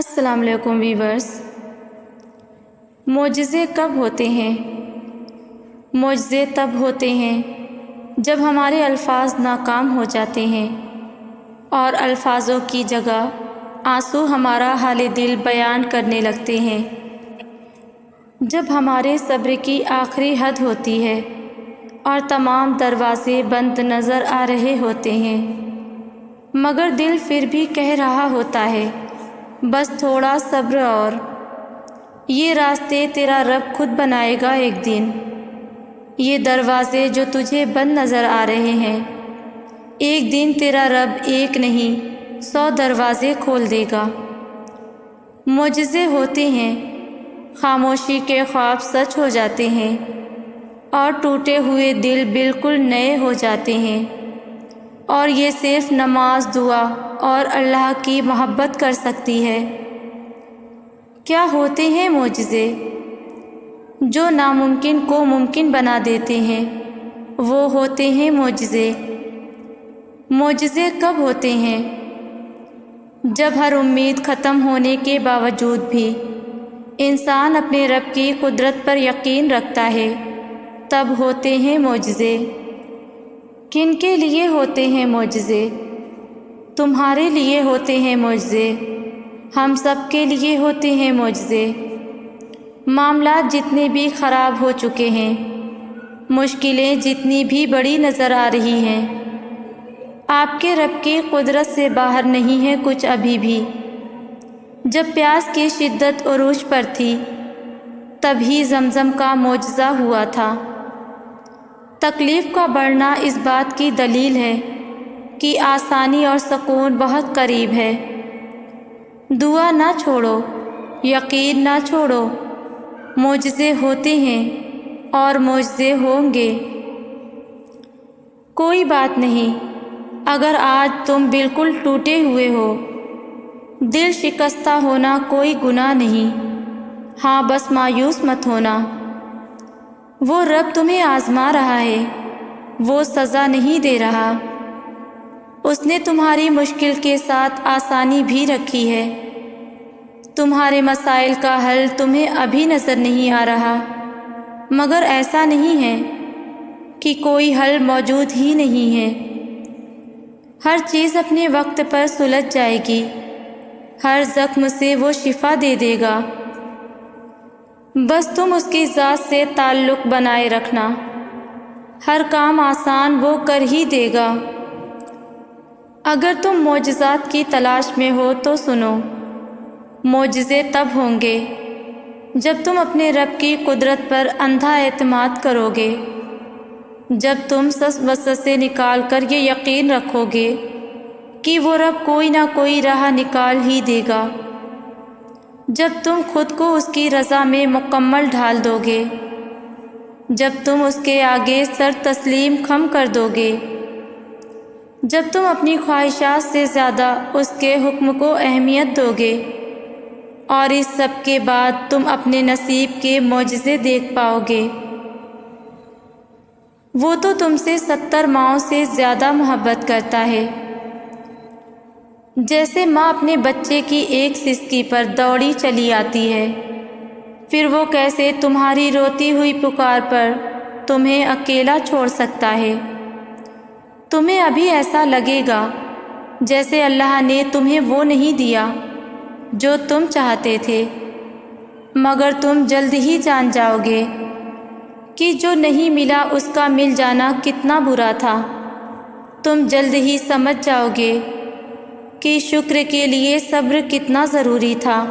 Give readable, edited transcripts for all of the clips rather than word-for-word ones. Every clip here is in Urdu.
السلام علیکم ویورز۔ معجزے کب ہوتے ہیں؟ معجزے تب ہوتے ہیں جب ہمارے الفاظ ناکام ہو جاتے ہیں اور الفاظوں کی جگہ آنسو ہمارا حال دل بیان کرنے لگتے ہیں، جب ہمارے صبر کی آخری حد ہوتی ہے اور تمام دروازے بند نظر آ رہے ہوتے ہیں، مگر دل پھر بھی کہہ رہا ہوتا ہے بس تھوڑا صبر اور۔ یہ راستے تیرا رب خود بنائے گا ایک دن، یہ دروازے جو تجھے بند نظر آ رہے ہیں، ایک دن تیرا رب ایک نہیں 100 دروازے کھول دے گا۔ معجزے ہوتے ہیں، خاموشی کے خواب سچ ہو جاتے ہیں اور ٹوٹے ہوئے دل بالکل نئے ہو جاتے ہیں، اور یہ صرف نماز، دعا اور اللہ کی محبت کر سکتی ہے۔ کیا ہوتے ہیں معجزے؟ جو ناممکن کو ممکن بنا دیتے ہیں، وہ ہوتے ہیں معجزے۔ معجزے کب ہوتے ہیں؟ جب ہر امید ختم ہونے کے باوجود بھی انسان اپنے رب کی قدرت پر یقین رکھتا ہے، تب ہوتے ہیں معجزے۔ کن کے لیے ہوتے ہیں معجزے؟ تمہارے لیے ہوتے ہیں معجزے، ہم سب کے لیے ہوتے ہیں معجزے۔ معاملات جتنے بھی خراب ہو چکے ہیں، مشکلیں جتنی بھی بڑی نظر آ رہی ہیں، آپ کے رب کی قدرت سے باہر نہیں ہے کچھ ابھی بھی۔ جب پیاس کی شدت عروج پر تھی، تبھی زمزم کا معجزہ ہوا تھا۔ تکلیف کا بڑھنا اس بات کی دلیل ہے کہ آسانی اور سکون بہت قریب ہے۔ دعا نہ چھوڑو، یقین نہ چھوڑو، معجزے ہوتے ہیں اور معجزے ہوں گے۔ کوئی بات نہیں اگر آج تم بالکل ٹوٹے ہوئے ہو، دل شکستہ ہونا کوئی گناہ نہیں۔ ہاں بس مایوس مت ہونا، وہ رب تمہیں آزما رہا ہے، وہ سزا نہیں دے رہا۔ اس نے تمہاری مشکل کے ساتھ آسانی بھی رکھی ہے۔ تمہارے مسائل کا حل تمہیں ابھی نظر نہیں آ رہا، مگر ایسا نہیں ہے کہ کوئی حل موجود ہی نہیں ہے۔ ہر چیز اپنے وقت پر سلجھ جائے گی، ہر زخم سے وہ شفا دے دے گا۔ بس تم اس کی ذات سے تعلق بنائے رکھنا، ہر کام آسان وہ کر ہی دے گا۔ اگر تم معجزات کی تلاش میں ہو تو سنو، معجزے تب ہوں گے جب تم اپنے رب کی قدرت پر اندھا اعتماد کرو گے، جب تم وسوسے نکال کر یہ یقین رکھو گے کہ وہ رب کوئی نہ کوئی راہ نکال ہی دے گا، جب تم خود کو اس کی رضا میں مکمل ڈھال دو گے، جب تم اس کے آگے سر تسلیم خم کر دو گے، جب تم اپنی خواہشات سے زیادہ اس کے حکم کو اہمیت دو گے، اور اس سب کے بعد تم اپنے نصیب کے معجزے دیکھ پاؤ گے۔ وہ تو تم سے 70 ماؤں سے زیادہ محبت کرتا ہے۔ جیسے ماں اپنے بچے کی ایک سسکی پر دوڑی چلی آتی ہے، پھر وہ کیسے تمہاری روتی ہوئی پکار پر تمہیں اکیلا چھوڑ سکتا ہے؟ تمہیں ابھی ایسا لگے گا جیسے اللہ نے تمہیں وہ نہیں دیا جو تم چاہتے تھے، مگر تم جلد ہی جان جاؤ گے کہ جو نہیں ملا اس کا مل جانا کتنا برا تھا۔ تم جلد ہی سمجھ جاؤ گے کہ شکر کے لیے صبر کتنا ضروری تھا۔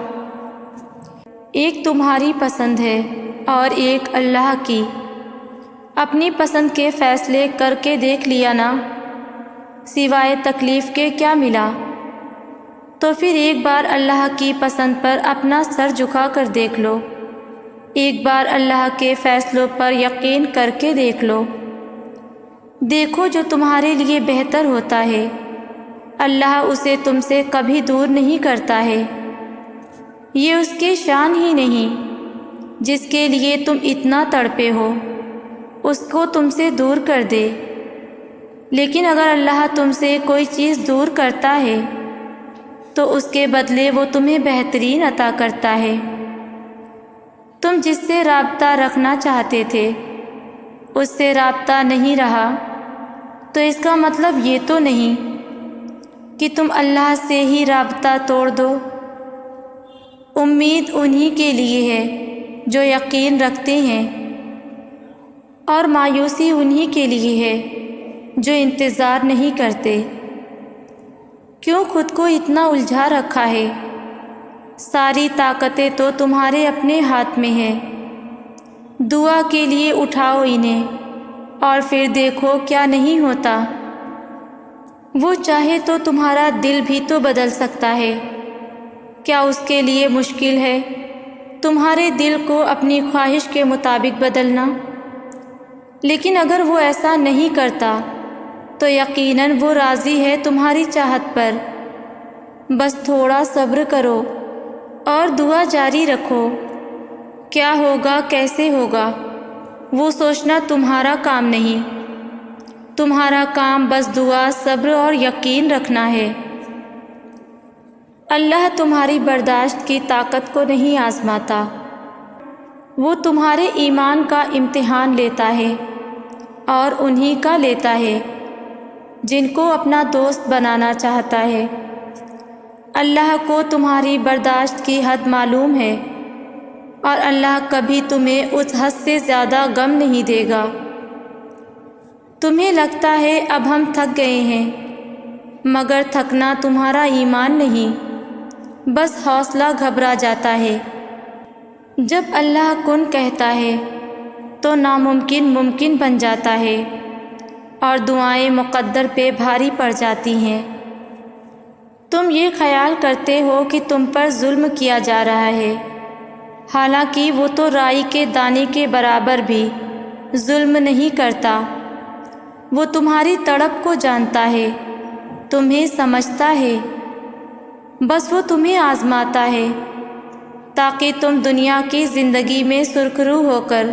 ایک تمہاری پسند ہے اور ایک اللہ کی۔ اپنی پسند کے فیصلے کر کے دیکھ لیا نا، سوائے تکلیف کے کیا ملا؟ تو پھر ایک بار اللہ کی پسند پر اپنا سر جھکا کر دیکھ لو، ایک بار اللہ کے فیصلوں پر یقین کر کے دیکھ لو۔ دیکھو جو تمہارے لیے بہتر ہوتا ہے، اللہ اسے تم سے کبھی دور نہیں کرتا ہے۔ یہ اس کی شان ہی نہیں جس کے لیے تم اتنا تڑپے ہو، اس کو تم سے دور کر دے۔ لیکن اگر اللہ تم سے کوئی چیز دور کرتا ہے تو اس کے بدلے وہ تمہیں بہترین عطا کرتا ہے۔ تم جس سے رابطہ رکھنا چاہتے تھے اس سے رابطہ نہیں رہا تو اس کا مطلب یہ تو نہیں کہ تم اللہ سے ہی رابطہ توڑ دو۔ امید انہی کے لیے ہے جو یقین رکھتے ہیں، اور مایوسی انہی کے لیے ہے جو انتظار نہیں کرتے۔ کیوں خود کو اتنا الجھا رکھا ہے؟ ساری طاقتیں تو تمہارے اپنے ہاتھ میں ہیں۔ دعا کے لیے اٹھاؤ انہیں اور پھر دیکھو کیا نہیں ہوتا۔ وہ چاہے تو تمہارا دل بھی تو بدل سکتا ہے۔ کیا اس کے لیے مشکل ہے تمہارے دل کو اپنی خواہش کے مطابق بدلنا؟ لیکن اگر وہ ایسا نہیں کرتا تو یقیناً وہ راضی ہے تمہاری چاہت پر۔ بس تھوڑا صبر کرو اور دعا جاری رکھو۔ کیا ہوگا کیسے ہوگا وہ سوچنا تمہارا کام نہیں، تمہارا کام بس دعا، صبر اور یقین رکھنا ہے۔ اللہ تمہاری برداشت کی طاقت کو نہیں آزماتا، وہ تمہارے ایمان کا امتحان لیتا ہے، اور انہی کا لیتا ہے جن کو اپنا دوست بنانا چاہتا ہے۔ اللہ کو تمہاری برداشت کی حد معلوم ہے، اور اللہ کبھی تمہیں اس حد سے زیادہ غم نہیں دے گا۔ تمہیں لگتا ہے اب ہم تھک گئے ہیں، مگر تھکنا تمہارا ایمان نہیں، بس حوصلہ گھبرا جاتا ہے۔ جب اللہ کن کہتا ہے تو ناممکن ممکن بن جاتا ہے، اور دعائیں مقدر پہ بھاری پڑ جاتی ہیں۔ تم یہ خیال کرتے ہو کہ تم پر ظلم کیا جا رہا ہے، حالانکہ وہ تو رائی کے دانے کے برابر بھی ظلم نہیں کرتا۔ وہ تمہاری تڑپ کو جانتا ہے، تمہیں سمجھتا ہے، بس وہ تمہیں آزماتا ہے تاکہ تم دنیا کی زندگی میں سرخرو ہو کر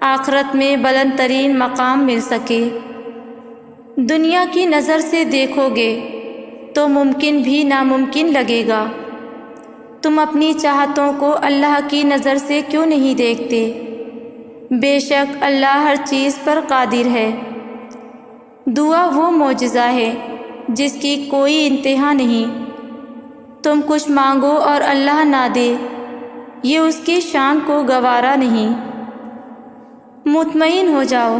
آخرت میں بلند ترین مقام مل سکے۔ دنیا کی نظر سے دیکھو گے تو ممکن بھی ناممکن لگے گا۔ تم اپنی چاہتوں کو اللہ کی نظر سے کیوں نہیں دیکھتے؟ بے شک اللہ ہر چیز پر قادر ہے۔ دعا وہ معجزہ ہے جس کی کوئی انتہا نہیں۔ تم کچھ مانگو اور اللہ نہ دے، یہ اس کی شان کو گوارا نہیں۔ مطمئن ہو جاؤ،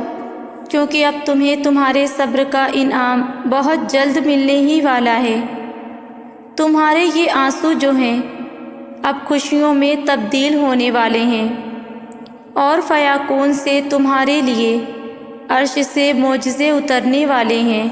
کیونکہ اب تمہیں تمہارے صبر کا انعام بہت جلد ملنے ہی والا ہے۔ تمہارے یہ آنسو جو ہیں اب خوشیوں میں تبدیل ہونے والے ہیں، اور فیاکون سے تمہارے لیے عرش سے معجزے اترنے والے ہیں۔